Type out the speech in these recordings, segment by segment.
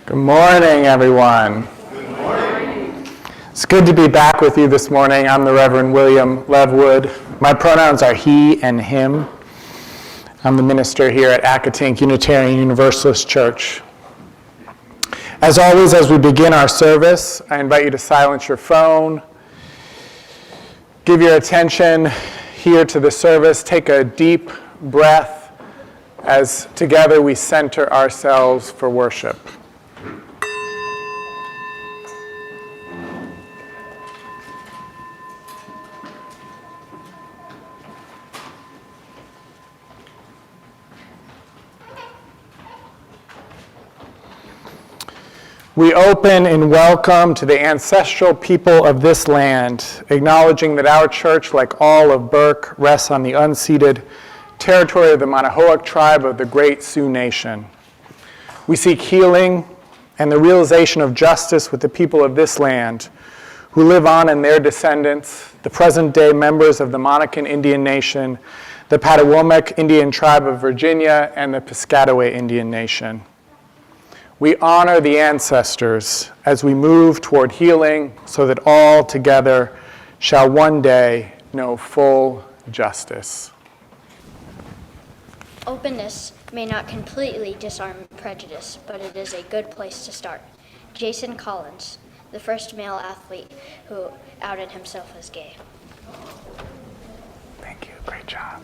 Good morning, everyone. Good morning. It's good to be back with you this morning. I'm the Reverend William Levwood. My pronouns are he and him. I'm the minister here at Accotink Unitarian Universalist Church. As always, as we begin our service, I invite you to silence your phone, give your attention here to the service, take a deep breath as together we center ourselves for worship. We open in welcome to the ancestral people of this land, acknowledging that our church, like all of Burke, rests on the unceded territory of the Manahoac tribe of the Great Sioux Nation. We seek healing and the realization of justice with the people of this land, who live on in their descendants, the present-day members of the Monacan Indian Nation, the Patawomac Indian Tribe of Virginia, and the Piscataway Indian Nation. We honor the ancestors as we move toward healing so that all together shall one day know full justice. Openness may not completely disarm prejudice, but it is a good place to start. Jason Collins, the first male athlete who outed himself as gay. Thank you. Great job.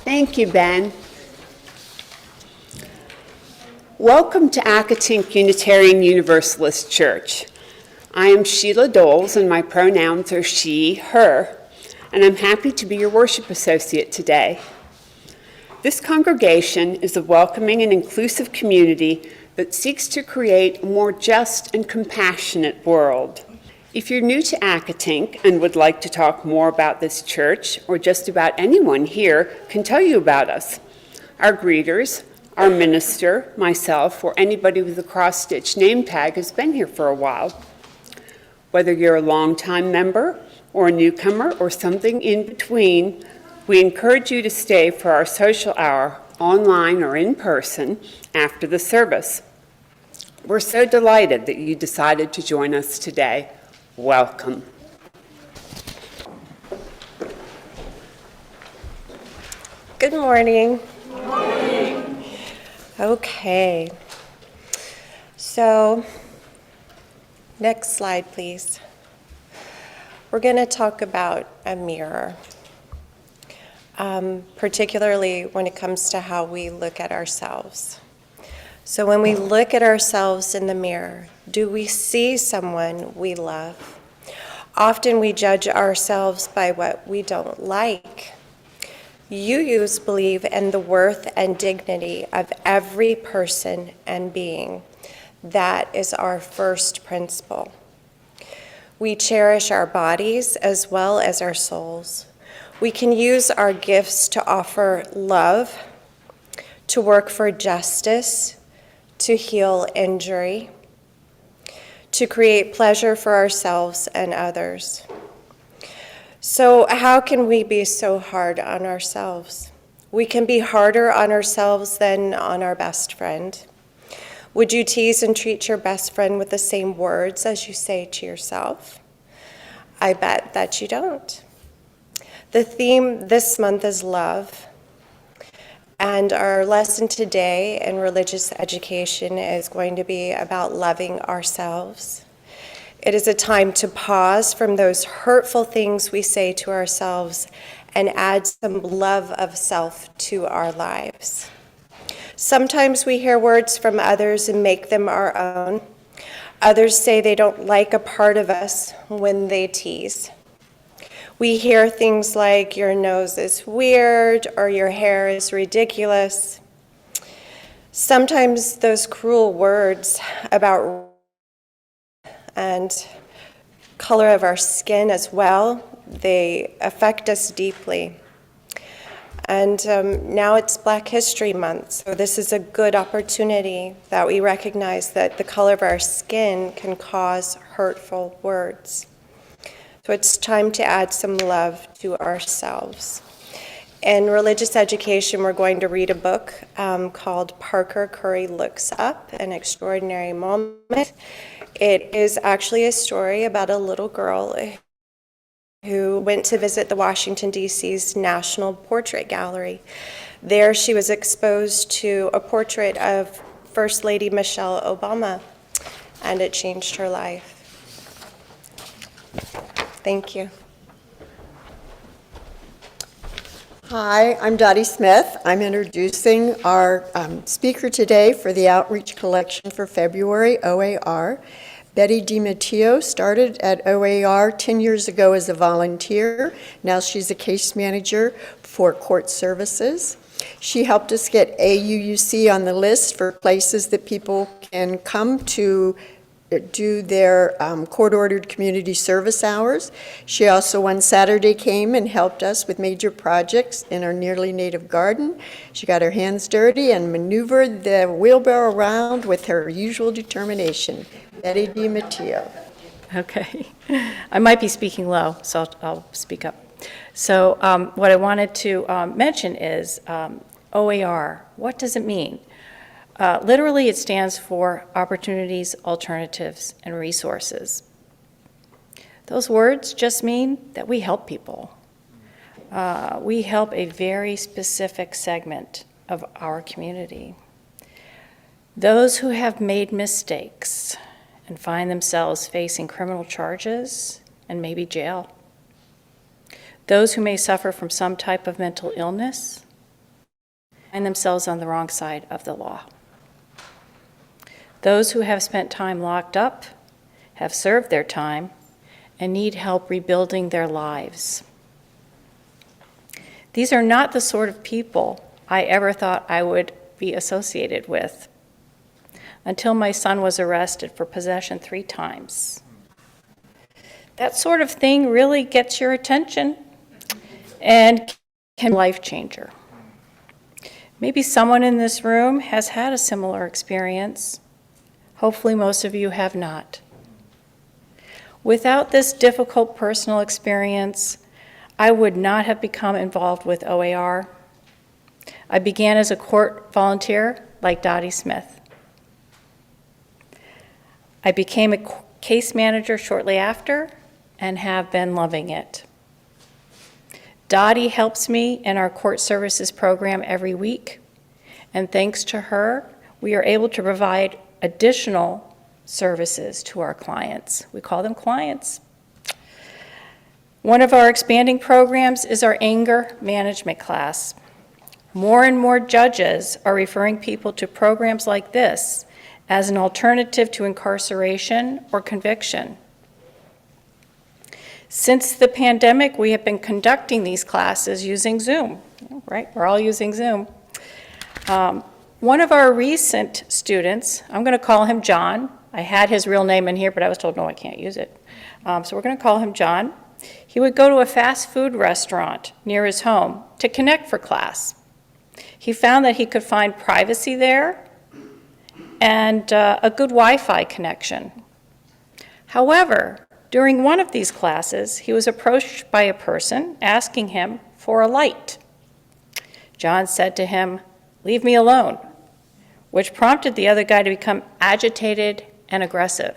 Thank you, Ben. Welcome to Accotink Unitarian Universalist Church. I am Sheila Doles, and my pronouns are she, her, and I'm happy to be your worship associate today. This congregation is a welcoming and inclusive community that seeks to create a more just and compassionate world. If you're new to Accotink and would like to talk more about this church, or just about anyone here can tell you about us, our greeters, our minister, myself, or anybody with a cross-stitch name tag has been here for a while. Whether you're a longtime member or a newcomer or something in between, we encourage you to stay for our social hour, online or in person, after the service. We're so delighted that you decided to join us today. Welcome. Good morning. Good morning. Okay. So, next slide, please. We're going to talk about a mirror, particularly when it comes to how we look at ourselves. So when we look at ourselves in the mirror, do we see someone we love? Often we judge ourselves by what we don't like. You believe in the worth and dignity of every person and being. That is our first principle. We cherish our bodies as well as our souls. We can use our gifts to offer love, to work for justice, to heal injury, to create pleasure for ourselves and others. So how can we be so hard on ourselves? We can be harder on ourselves than on our best friend. Would you tease and treat your best friend with the same words as you say to yourself? I bet that you don't. The theme this month is love. And our lesson today in religious education is going to be about loving ourselves. It is a time to pause from those hurtful things we say to ourselves and add some love of self to our lives. Sometimes we hear words from others and make them our own. Others say they don't like a part of us when they tease. We hear things like, your nose is weird, or your hair is ridiculous. Sometimes those cruel words about and color of our skin as well, they affect us deeply. And now it's Black History Month, so this is a good opportunity that we recognize that the color of our skin can cause hurtful words. So it's time to add some love to ourselves. In religious education, we're going to read a book called Parker Curry Looks Up, An Extraordinary Moment. It is actually a story about a little girl who went to visit the Washington, D.C.'s National Portrait Gallery. There she was exposed to a portrait of First Lady Michelle Obama, and it changed her life. Thank you. Hi, I'm Dottie Smith. I'm introducing our speaker today for the Outreach Collection for February, OAR. Betty DiMatteo started at OAR 10 years ago as a volunteer. Now she's a case manager for court services. She helped us get AUUC on the list for places that people can come to do their court-ordered community service hours. She also one Saturday came and helped us with major projects in our nearly native garden. She got her hands dirty and maneuvered the wheelbarrow around with her usual determination. Betty DiMatteo. Okay. I might be speaking low, so I'll speak up. So what I wanted to mention is OAR. What does it mean? Literally, it stands for Opportunities, Alternatives, and Resources. Those words just mean that we help people. We help a very specific segment of our community. Those who have made mistakes and find themselves facing criminal charges and maybe jail. Those who may suffer from some type of mental illness find themselves on the wrong side of the law. Those who have spent time locked up, have served their time, and need help rebuilding their lives. These are not the sort of people I ever thought I would be associated with until my son was arrested for possession 3 times. That sort of thing really gets your attention and can be a life changer. Maybe someone in this room has had a similar experience. Hopefully most of you have not. Without this difficult personal experience, I would not have become involved with OAR. I began as a court volunteer like Dottie Smith. I became a case manager shortly after and have been loving it. Dottie helps me in our court services program every week, and thanks to her, we are able to provide additional services to our clients. We call them clients. One of our expanding programs is our anger management class. More and more judges are referring people to programs like this as an alternative to incarceration or conviction. Since the pandemic, we have been conducting these classes using Zoom, right? We're all using Zoom. One of our recent students, I'm going to call him John. I had his real name in here, but I was told, no, I can't use it. So we're going to call him John. He would go to a fast food restaurant near his home to connect for class. He found that he could find privacy there and a good Wi-Fi connection. However, during one of these classes, he was approached by a person asking him for a light. John said to him, "Leave me alone," which prompted the other guy to become agitated and aggressive.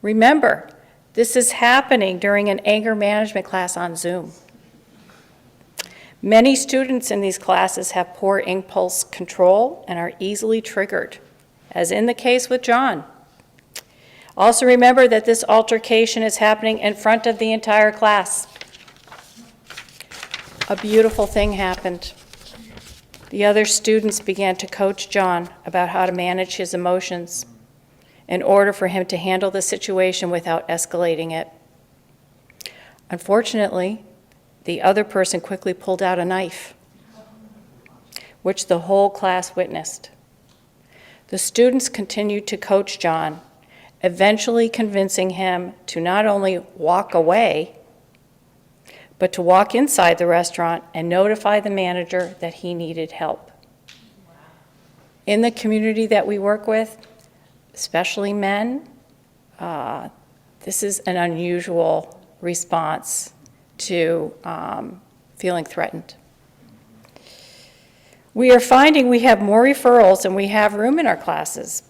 Remember, this is happening during an anger management class on Zoom. Many students in these classes have poor impulse control and are easily triggered, as in the case with John. Also remember that this altercation is happening in front of the entire class. A beautiful thing happened. The other students began to coach John about how to manage his emotions in order for him to handle the situation without escalating it. Unfortunately, the other person quickly pulled out a knife, which the whole class witnessed. The students continued to coach John, eventually convincing him to not only walk away, but to walk inside the restaurant and notify the manager that he needed help. In the community that we work with, especially men, this is an unusual response to feeling threatened. We are finding we have more referrals than we have room in our classes.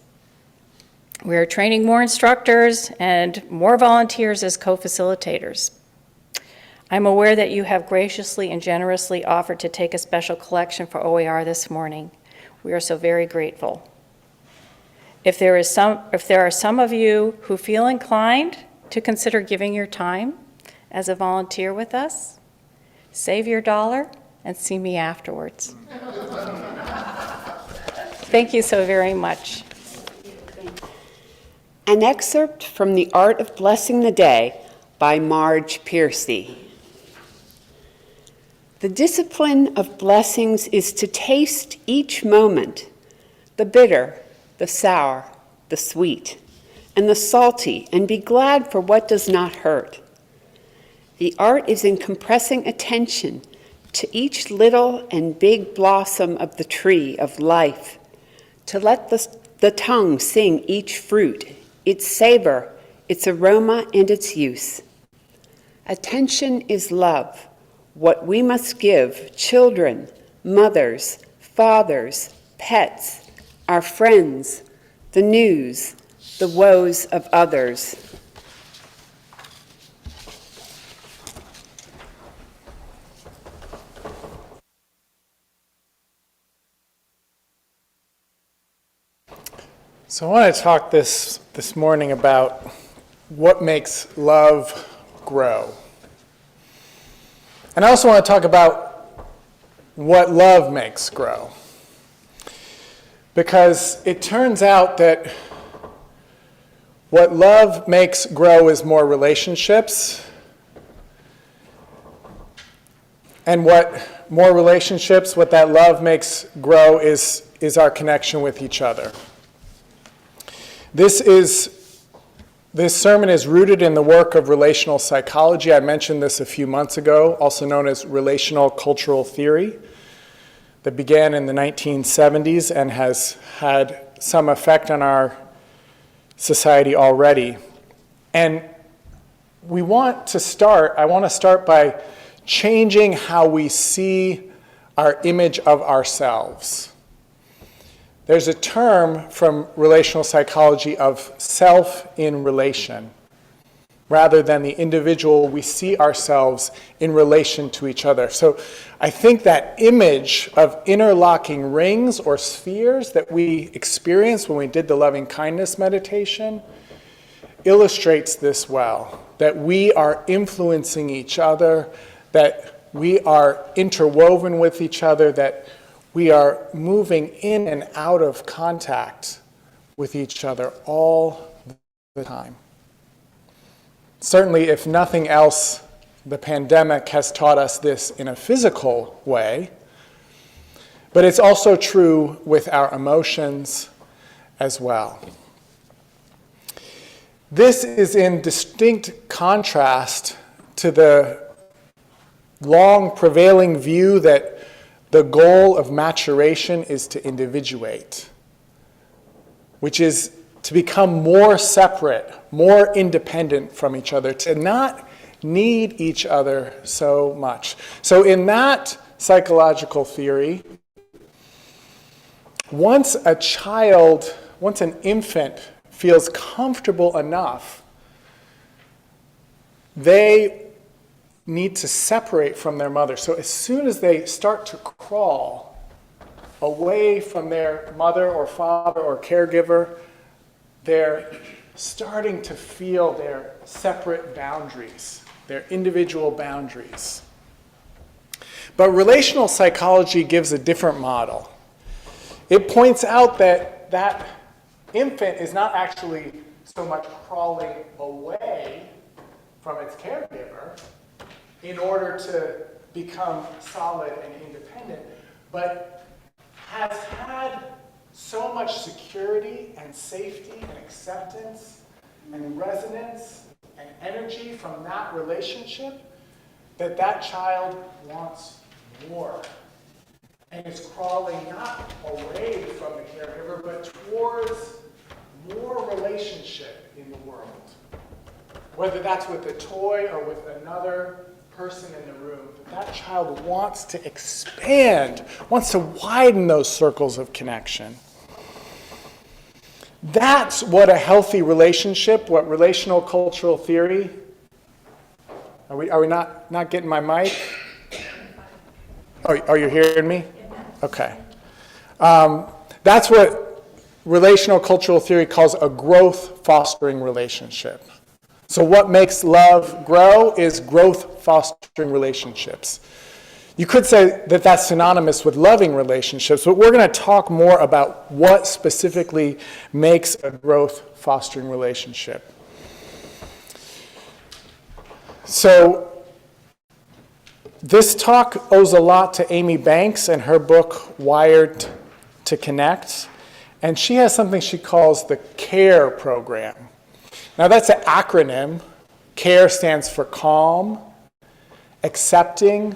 We are training more instructors and more volunteers as co-facilitators. I'm aware that you have graciously and generously offered to take a special collection for OER this morning. We are so very grateful. If there are some of you who feel inclined to consider giving your time as a volunteer with us, save your dollar and see me afterwards. Thank you so very much. An excerpt from The Art of Blessing the Day by Marge Piercy. The discipline of blessings is to taste each moment, the bitter, the sour, the sweet, and the salty, and be glad for what does not hurt. The art is in compressing attention to each little and big blossom of the tree of life, to let the tongue sing each fruit, its savor, its aroma, and its use. Attention is love, what we must give children, mothers, fathers, pets, our friends, the news, the woes of others. So I want to talk this morning about what makes love grow. And I also want to talk about what love makes grow. Because it turns out that what love makes grow is more relationships. And what more relationships, what that love makes grow is our connection with each other. This sermon is rooted in the work of relational psychology. I mentioned this a few months ago, also known as relational cultural theory, that began in the 1970s and has had some effect on our society already. And I want to start by changing how we see our image of ourselves. There's a term from relational psychology of self in relation. Rather than the individual, we see ourselves in relation to each other. So I think that image of interlocking rings or spheres that we experienced when we did the loving kindness meditation illustrates this well, that we are influencing each other, that we are interwoven with each other, that we are moving in and out of contact with each other all the time. Certainly, if nothing else, the pandemic has taught us this in a physical way, but it's also true with our emotions as well. This is in distinct contrast to the long prevailing view that the goal of maturation is to individuate, which is to become more separate, more independent from each other, to not need each other so much. So in that psychological theory, once an infant feels comfortable enough, they need to separate from their mother. So as soon as they start to crawl away from their mother or father or caregiver, they're starting to feel their separate boundaries, their individual boundaries. But relational psychology gives a different model. It points out that that infant is not actually so much crawling away from its caregiver in order to become solid and independent, but has had so much security and safety and acceptance and resonance and energy from that relationship that that child wants more and is crawling not away from the caregiver, but towards more relationship in the world. Whether that's with a toy or with another person in the room, that child wants to expand, wants to widen those circles of connection. That's what a healthy relationship, what relational cultural theory, are we not getting my mic? Oh, you're hearing me? Okay. That's what relational cultural theory calls a growth fostering relationship. So what makes love grow is growth fostering relationships. You could say that that's synonymous with loving relationships, but we're going to talk more about what specifically makes a growth fostering relationship. So this talk owes a lot to Amy Banks and her book, Wired to Connect. And she has something she calls the CARE program. Now that's an acronym. CARE stands for calm, accepting,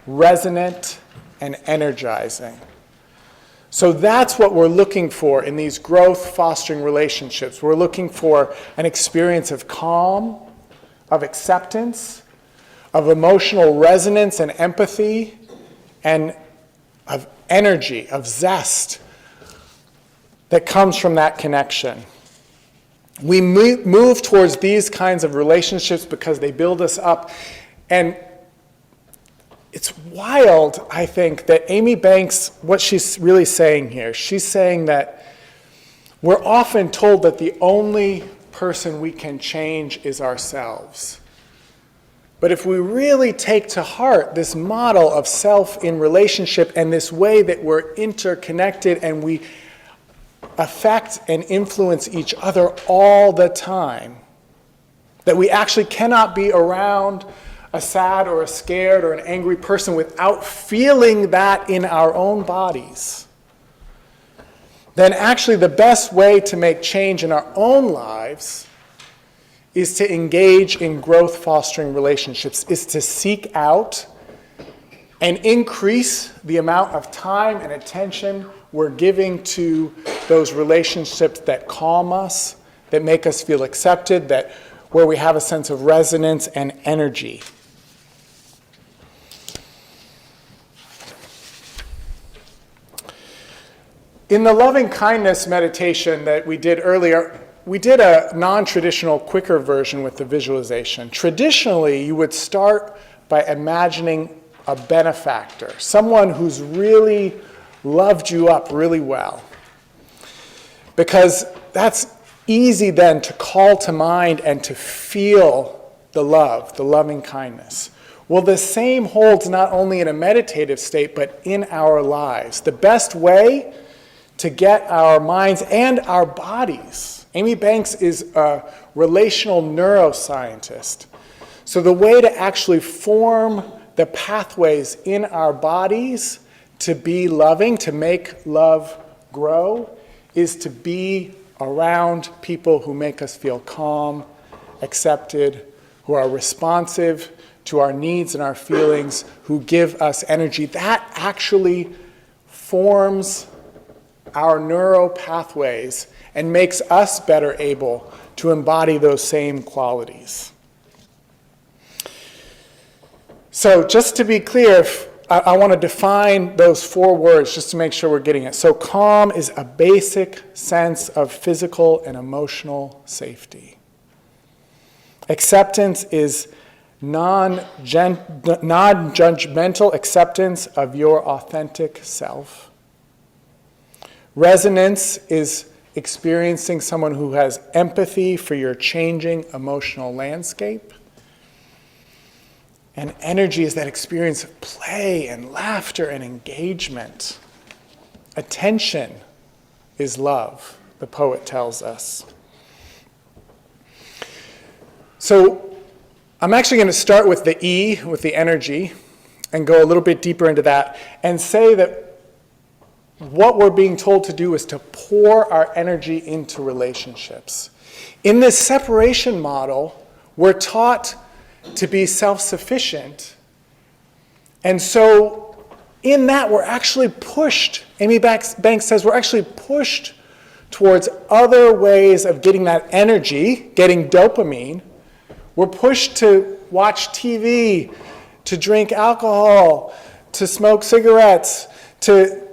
resonant, and energizing. So that's what we're looking for in these growth fostering relationships. We're looking for an experience of calm, of acceptance, of emotional resonance and empathy, and of energy, of zest that comes from that connection. We move towards these kinds of relationships because they build us up. And it's wild, I think, that Amy Banks, what she's really saying here, she's saying that we're often told that the only person we can change is ourselves. But if we really take to heart this model of self in relationship and this way that we're interconnected and we affect and influence each other all the time, that we actually cannot be around a sad or a scared or an angry person without feeling that in our own bodies, then actually the best way to make change in our own lives is to engage in growth fostering relationships, is to seek out and increase the amount of time and attention we're giving to those relationships that calm us, that make us feel accepted, that where we have a sense of resonance and energy. In the loving kindness meditation that we did earlier, we did a non-traditional, quicker version with the visualization. Traditionally, you would start by imagining a benefactor, someone who's really loved you up really well. Because that's easy then to call to mind and to feel the love, the loving kindness. Well, the same holds not only in a meditative state, but in our lives. The best way to get our minds and our bodies. Amy Banks is a relational neuroscientist. So the way to actually form the pathways in our bodies to be loving, to make love grow, is to be around people who make us feel calm, accepted, who are responsive to our needs and our feelings, who give us energy. That actually forms our neural pathways and makes us better able to embody those same qualities. So just to be clear, I want to define those 4 words just to make sure we're getting it. So calm is a basic sense of physical and emotional safety. Acceptance is non-judgmental acceptance of your authentic self. Resonance is experiencing someone who has empathy for your changing emotional landscape. And energy is that experience of play and laughter and engagement. Attention is love, the poet tells us. So I'm actually going to start with the E, with the energy, and go a little bit deeper into that, and say that what we're being told to do is to pour our energy into relationships. In this separation model, we're taught to be self-sufficient. And so in that, we're actually pushed, Amy Banks says, we're actually pushed towards other ways of getting that energy, getting dopamine. We're pushed to watch TV, to drink alcohol, to smoke cigarettes, to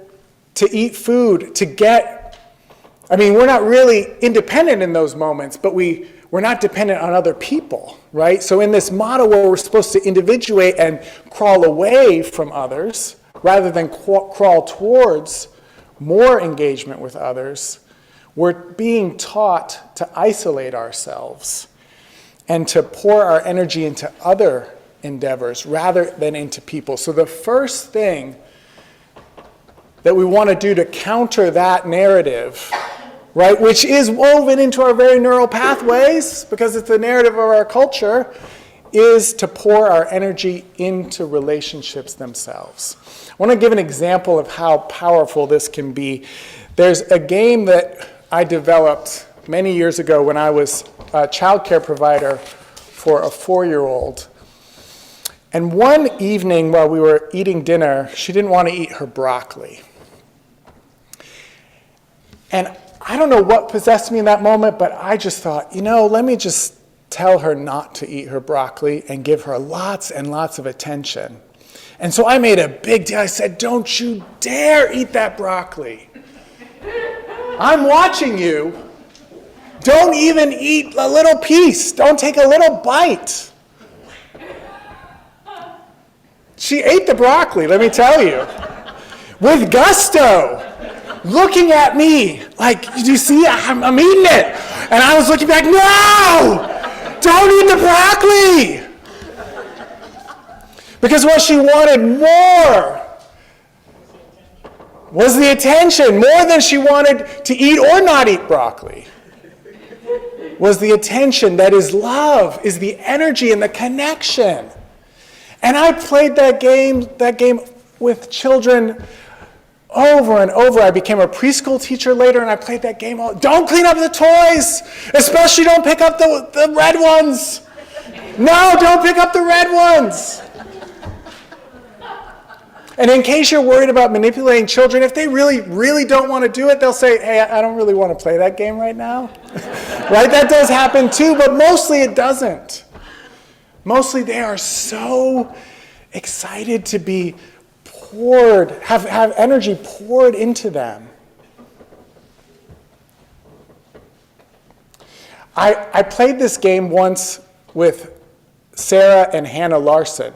eat food, to get, we're not really independent in those moments, but we're not dependent on other people, right? So in this model where we're supposed to individuate and crawl away from others, rather than crawl towards more engagement with others, we're being taught to isolate ourselves and to pour our energy into other endeavors rather than into people. So the first thing that we want to do to counter that narrative, right, which is woven into our very neural pathways because it's the narrative of our culture, is to pour our energy into relationships themselves. I want to give an example of how powerful this can be. There's a game that I developed many years ago when I was a childcare provider for a 4-year-old. And one evening while we were eating dinner, she didn't want to eat her broccoli. And I don't know what possessed me in that moment, but I just thought, let me just tell her not to eat her broccoli and give her lots and lots of attention. And so I made a big deal. I said, don't you dare eat that broccoli. I'm watching you. Don't even eat a little piece. Don't take a little bite. She ate the broccoli, let me tell you, with gusto, looking at me like, do you see, I'm eating it. And I was looking back, no, don't eat the broccoli. Because what she wanted more was the attention, more than she wanted to eat or not eat broccoli. Was the attention that is love, is the energy and the connection. And I played that game with children over and over. I became a preschool teacher later, and I played that game all. Don't clean up the toys, especially don't pick up the red ones. No, don't pick up the red ones. And in case you're worried about manipulating children, if they really, really don't want to do it, they'll say, hey, I don't really want to play that game right now. Right? That does happen too, but mostly it doesn't. Mostly they are so excited to be poured, have energy poured into them. I played this game once with Sarah and Hannah Larson,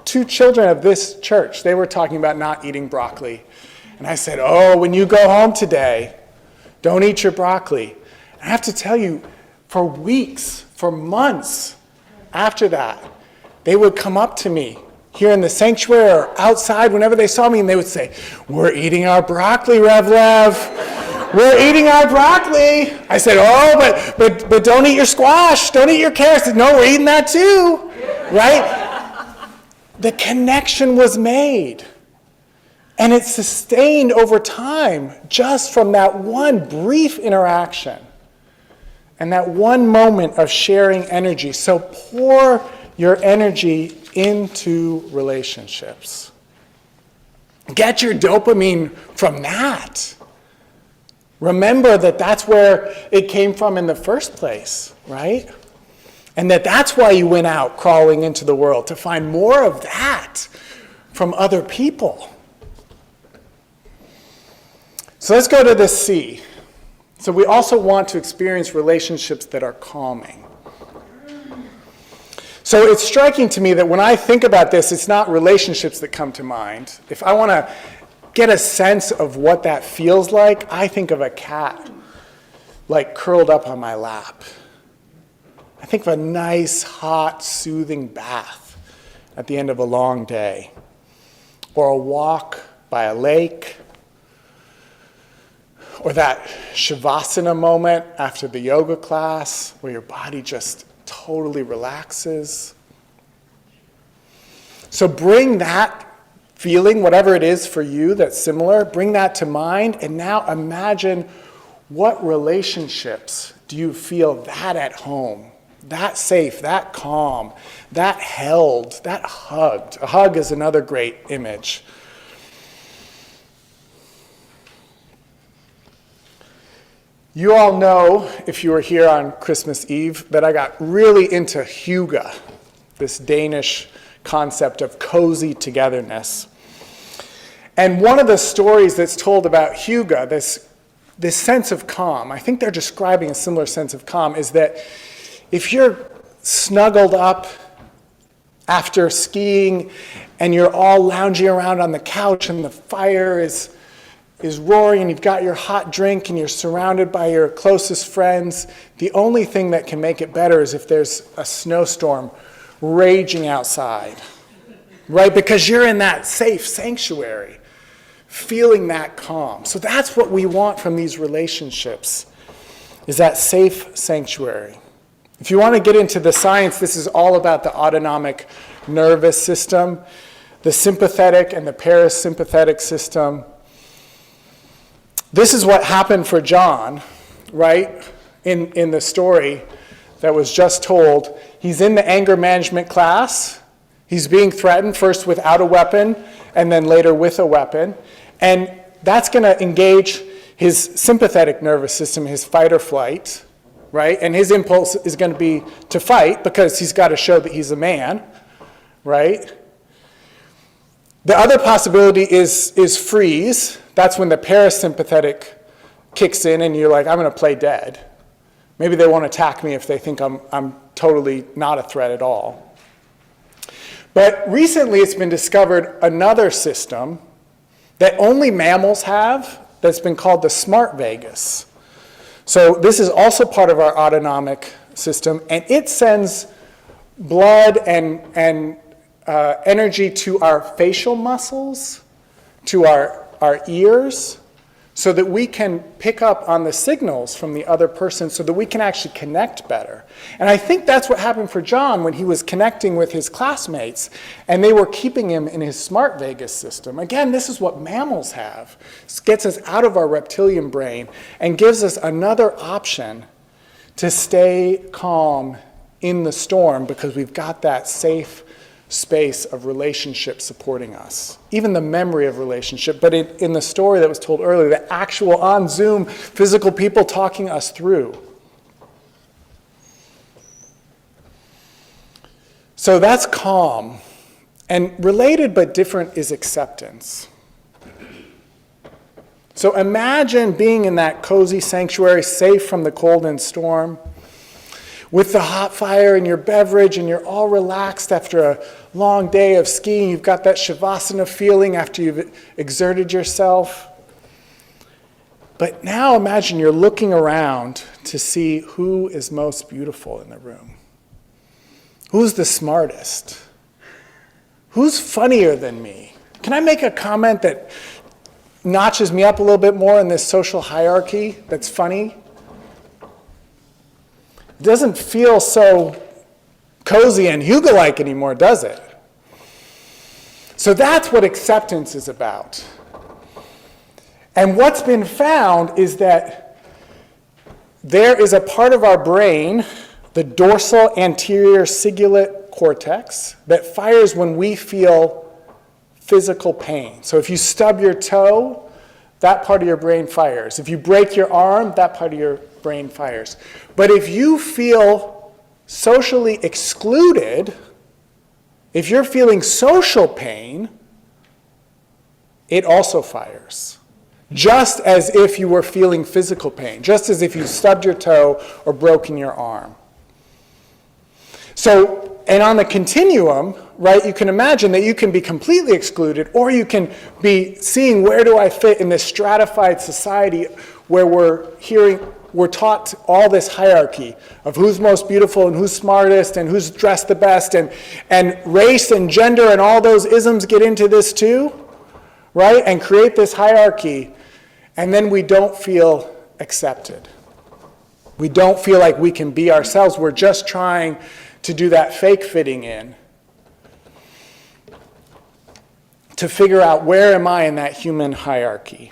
2 children of this church. They were talking about not eating broccoli. And I said, when you go home today, don't eat your broccoli. And I have to tell you, for weeks, for months after that, they would come up to me here in the sanctuary or outside whenever they saw me, and they would say, we're eating our broccoli, Rev. We're eating our broccoli. I said, but don't eat your squash. Don't eat your carrots. I said, no, we're eating that too, right? The connection was made. And it sustained over time just from that one brief interaction and that one moment of sharing energy. So pour your energy into relationships. Get your dopamine from that. Remember that that's where it came from in the first place, right? And that's why you went out crawling into the world, to find more of that from other people. So let's go to the C. So we also want to experience relationships that are calming. So it's striking to me that when I think about this, it's not relationships that come to mind. If I want to get a sense of what that feels like, I think of a cat like curled up on my lap. I think of a nice, hot, soothing bath at the end of a long day, or a walk by a lake, or that shavasana moment after the yoga class where your body just totally relaxes. So bring that feeling, whatever it is for you that's similar, bring that to mind, and now imagine what relationships do you feel that at home, that safe, that calm, that held, that hugged. A hug is another great image. You all know, if you were here on Christmas Eve, that I got really into hygge, this Danish concept of cozy togetherness. And one of the stories that's told about hygge, this sense of calm, I think they're describing a similar sense of calm, is that if you're snuggled up after skiing and you're all lounging around on the couch and the fire is roaring and you've got your hot drink and you're surrounded by your closest friends, the only thing that can make it better is if there's a snowstorm raging outside, right? Because you're in that safe sanctuary, feeling that calm. So that's what we want from these relationships, is that safe sanctuary. If you want to get into the science, this is all about the autonomic nervous system, the sympathetic and the parasympathetic system. This is what happened for John, right, in the story that was just told. He's in the anger management class. He's being threatened, first without a weapon, and then later with a weapon. And that's going to engage his sympathetic nervous system, his fight or flight, right? And his impulse is going to be to fight because he's got to show that he's a man, right? The other possibility is freeze. That's when the parasympathetic kicks in and you're like, I'm going to play dead. Maybe they won't attack me if they think I'm totally not a threat at all. But recently it's been discovered another system that only mammals have that's been called the smart vagus. So this is also part of our autonomic system, and it sends blood and energy to our facial muscles, to our ears, so that we can pick up on the signals from the other person so that we can actually connect better. And I think that's what happened for John when he was connecting with his classmates and they were keeping him in his smart vagus system. Again, this is what mammals have. It gets us out of our reptilian brain and gives us another option to stay calm in the storm because we've got that safe space of relationship supporting us. Even the memory of relationship, but in the story that was told earlier, the actual on Zoom physical people talking us through. So that's calm. And related but different is acceptance. So imagine being in that cozy sanctuary, safe from the cold and storm, with the hot fire and your beverage, and you're all relaxed after a long day of skiing. You've got that shavasana feeling after you've exerted yourself. But now imagine you're looking around to see who is most beautiful in the room. Who's the smartest? Who's funnier than me? Can I make a comment that notches me up a little bit more in this social hierarchy that's funny? It doesn't feel so cozy and hygge-like anymore, does it? So that's what acceptance is about. And what's been found is that there is a part of our brain, the dorsal anterior cingulate cortex, that fires when we feel physical pain. So if you stub your toe, that part of your brain fires. If you break your arm, that part of your brain fires. But if you feel socially excluded, if you're feeling social pain, it also fires. Just as if you were feeling physical pain, just as if you stubbed your toe or broken your arm. So, and on the continuum, right, you can imagine that you can be completely excluded, or you can be seeing where do I fit in this stratified society where we're taught all this hierarchy of who's most beautiful and who's smartest and who's dressed the best, and race and gender and all those isms get into this too, right, and create this hierarchy, and then we don't feel accepted. We don't feel like we can be ourselves. We're just trying to do that fake fitting in, to figure out where am I in that human hierarchy.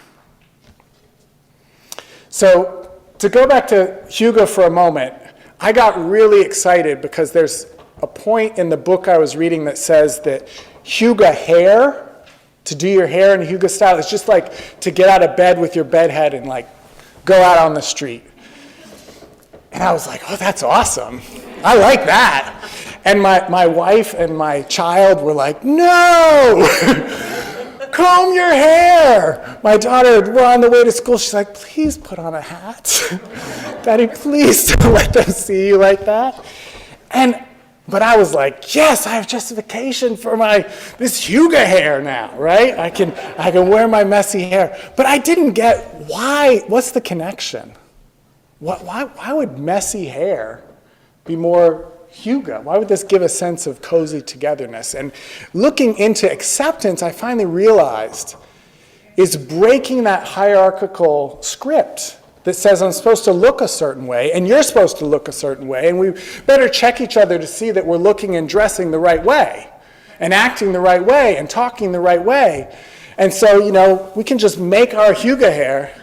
So to go back to hygge for a moment, I got really excited because there's a point in the book I was reading that says that hygge hair, to do your hair in hygge style, is just like to get out of bed with your bedhead and like go out on the street. And I was like, oh, that's awesome. I like that. And my wife and my child were like, no, comb your hair. My daughter, we're on the way to school. She's like, please put on a hat. Daddy, please don't let them see you like that. But I was like, yes, I have justification for this hygge hair now, right? I can wear my messy hair. But I didn't get what's the connection? Why would messy hair be more hygge? Why would this give a sense of cozy togetherness? And looking into acceptance, I finally realized is breaking that hierarchical script that says I'm supposed to look a certain way and you're supposed to look a certain way, and we better check each other to see that we're looking and dressing the right way and acting the right way and talking the right way. And so, we can just make our hygge hair.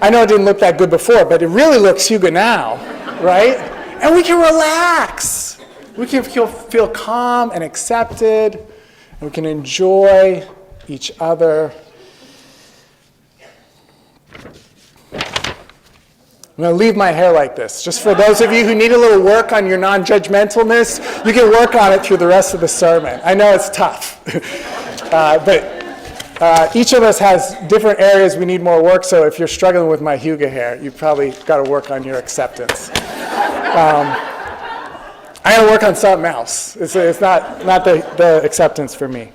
I know it didn't look that good before, but it really looks hygge now, right? And we can relax. We can feel calm and accepted, and we can enjoy each other. I'm going to leave my hair like this. Just for those of you who need a little work on your non-judgmentalness, you can work on it through the rest of the sermon. I know it's tough. But each of us has different areas we need more work, so if you're struggling with my hygge hair, you've probably got to work on your acceptance. I got to work on something else. It's not the acceptance for me.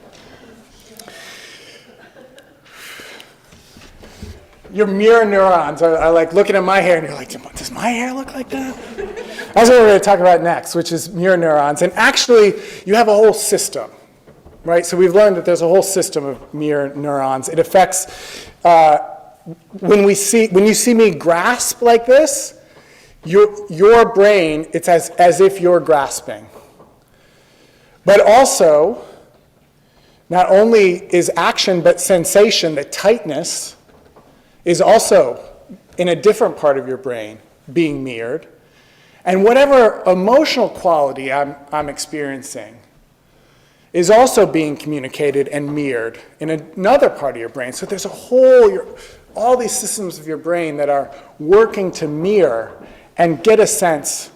Your mirror neurons are like looking at my hair, and you're like, does my hair look like that? That's what we're going to talk about next, which is mirror neurons. And actually, you have a whole system, right? So we've learned that there's a whole system of mirror neurons. It affects, when you see me grasp like this, your brain, it's as if you're grasping. But also, not only is action, but sensation, the tightness, is also in a different part of your brain being mirrored. And whatever emotional quality I'm experiencing is also being communicated and mirrored in another part of your brain. So there's all these systems of your brain that are working to mirror and get a sense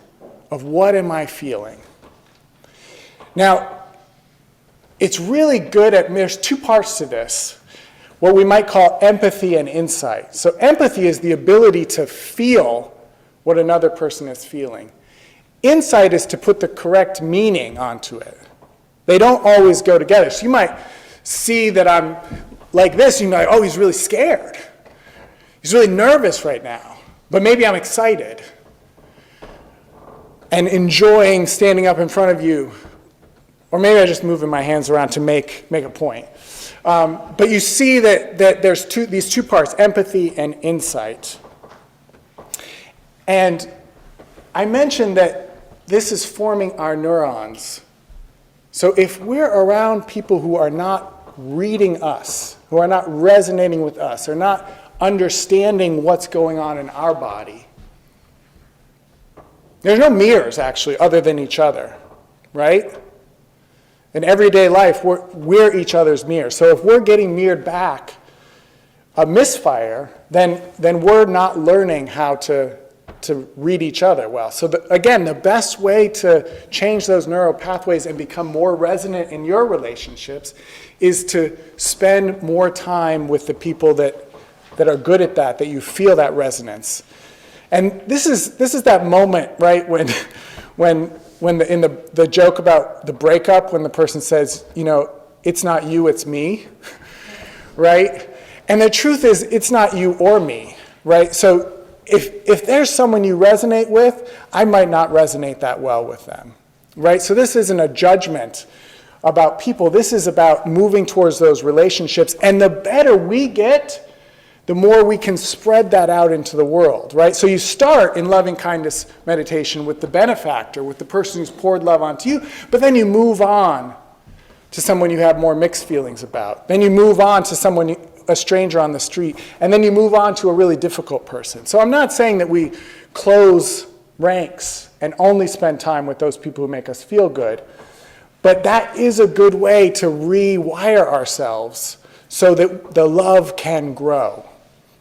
of what am I feeling. Now, it's really good there's two parts to this. What we might call empathy and insight. So empathy is the ability to feel what another person is feeling. Insight is to put the correct meaning onto it. They don't always go together. So you might see that I'm like this, and you're like, oh, he's really scared. He's really nervous right now. But maybe I'm excited and enjoying standing up in front of you. Or maybe I'm just moving my hands around to make a point. But you see that there's these two parts, empathy and insight. And I mentioned that this is forming our neurons. So if we're around people who are not reading us, who are not resonating with us, or not understanding what's going on in our body, there's no mirrors, actually, other than each other, right? In everyday life, we're each other's mirror. So if we're getting mirrored back a misfire, then we're not learning how to read each other well. So again, the best way to change those neural pathways and become more resonant in your relationships is to spend more time with the people that are good at that you feel that resonance. And this is that moment, right, when in the joke about the breakup, when the person says, it's not you, it's me, right? And the truth is, it's not you or me, right? So if there's someone you resonate with, I might not resonate that well with them, right? So this isn't a judgment about people. This is about moving towards those relationships. And the better we get, the more we can spread that out into the world, right? So you start in loving kindness meditation with the benefactor, with the person who's poured love onto you, but then you move on to someone you have more mixed feelings about. Then you move on to a stranger on the street, and then you move on to a really difficult person. So I'm not saying that we close ranks and only spend time with those people who make us feel good, but that is a good way to rewire ourselves so that the love can grow.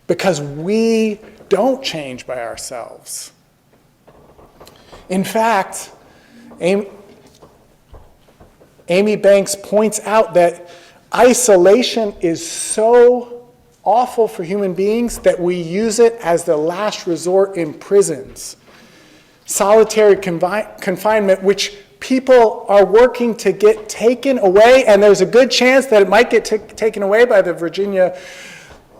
Because we don't change by ourselves. In fact, Amy Banks points out that isolation is so awful for human beings that we use it as the last resort in prisons. Solitary confinement, which people are working to get taken away, and there's a good chance that it might get taken away by the Virginia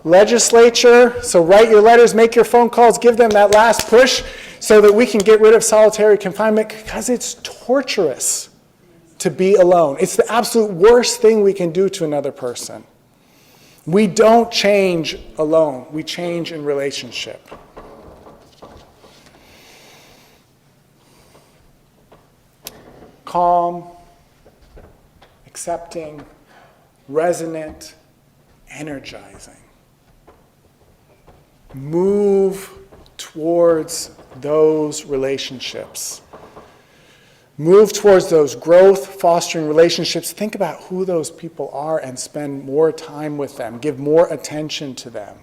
legislature. So write your letters, make your phone calls, give them that last push so that we can get rid of solitary confinement, because it's torturous to be alone. It's the absolute worst thing we can do to another person. We don't change alone. We change in relationship. Calm, accepting, resonant, energizing. Move towards those relationships. Move towards those growth-fostering relationships. Think about who those people are and spend more time with them. Give more attention to them.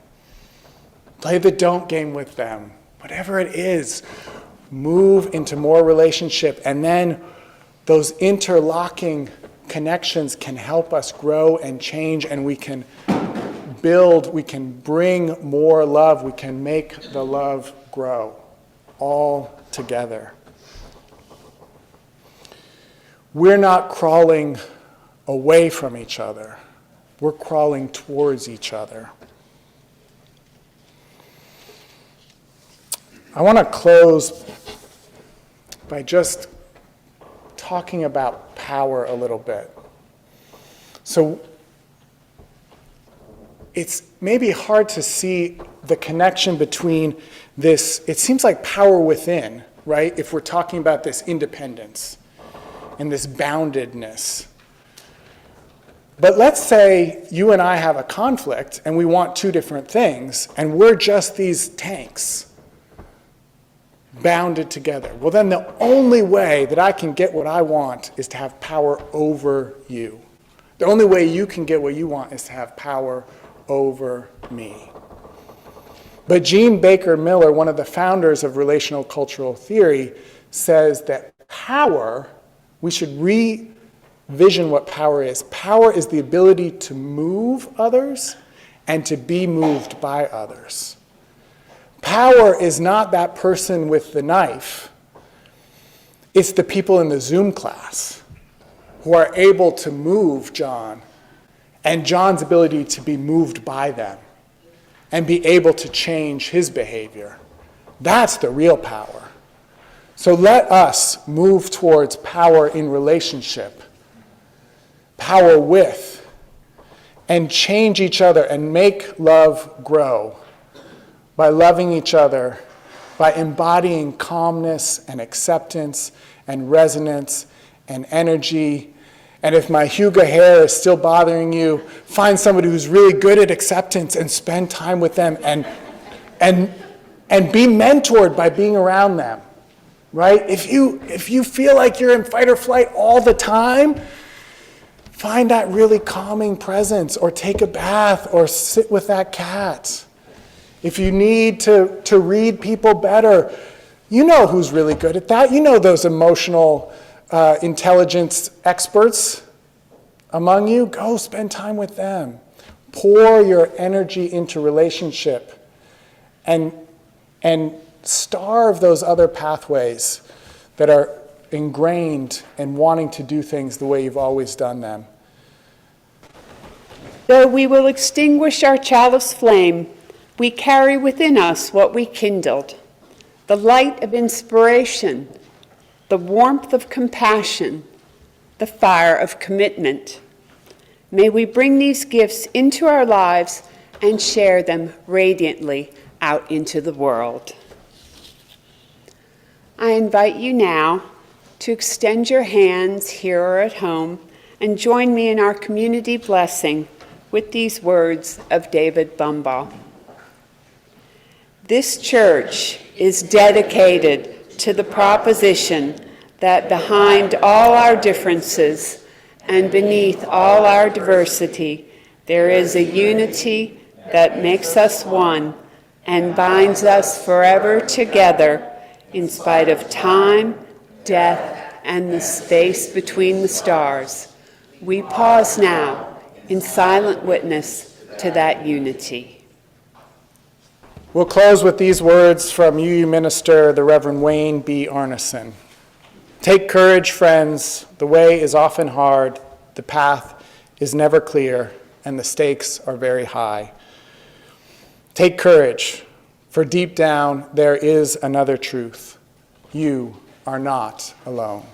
Play the don't game with them. Whatever it is, move into more relationship. And then those interlocking connections can help us grow and change, and we can build, we can bring more love, we can make the love grow all together. We're not crawling away from each other. We're crawling towards each other. I want to close by just talking about power a little bit. So it's maybe hard to see the connection between this, it seems like power within, right? If we're talking about this independence and this boundedness. But let's say you and I have a conflict and we want two different things, and we're just these tanks bounded together. Well, then the only way that I can get what I want is to have power over you. The only way you can get what you want is to have power over me. But Jean Baker Miller, one of the founders of relational cultural theory, says that power, we should revision what power is. Power is the ability to move others and to be moved by others. Power is not that person with the knife. It's the people in the Zoom class who are able to move John, and John's ability to be moved by them and be able to change his behavior. That's the real power. So let us move towards power in relationship, power with, and change each other and make love grow by loving each other, by embodying calmness and acceptance and resonance and energy. And if my Huga hair is still bothering you, find somebody who's really good at acceptance and spend time with them and be mentored by being around them, right? If you feel like you're in fight or flight all the time, find that really calming presence, or take a bath, or sit with that cat. If you need to read people better, you know who's really good at that. You know those emotional intelligence experts among you. Go spend time with them. Pour your energy into relationship and starve those other pathways that are ingrained in wanting to do things the way you've always done them. Though we will extinguish our chalice flame, we carry within us what we kindled, the light of inspiration, the warmth of compassion, the fire of commitment. May we bring these gifts into our lives and share them radiantly out into the world. I invite you now to extend your hands here or at home and join me in our community blessing with these words of David Bumbaugh. This church is dedicated to the proposition that behind all our differences and beneath all our diversity, there is a unity that makes us one and binds us forever together in spite of time, death, and the space between the stars. We pause now in silent witness to that unity. We'll close with these words from UU minister, the Reverend Wayne B. Arneson. Take courage, friends. The way is often hard, the path is never clear, and the stakes are very high. Take courage, for deep down there is another truth. You are not alone.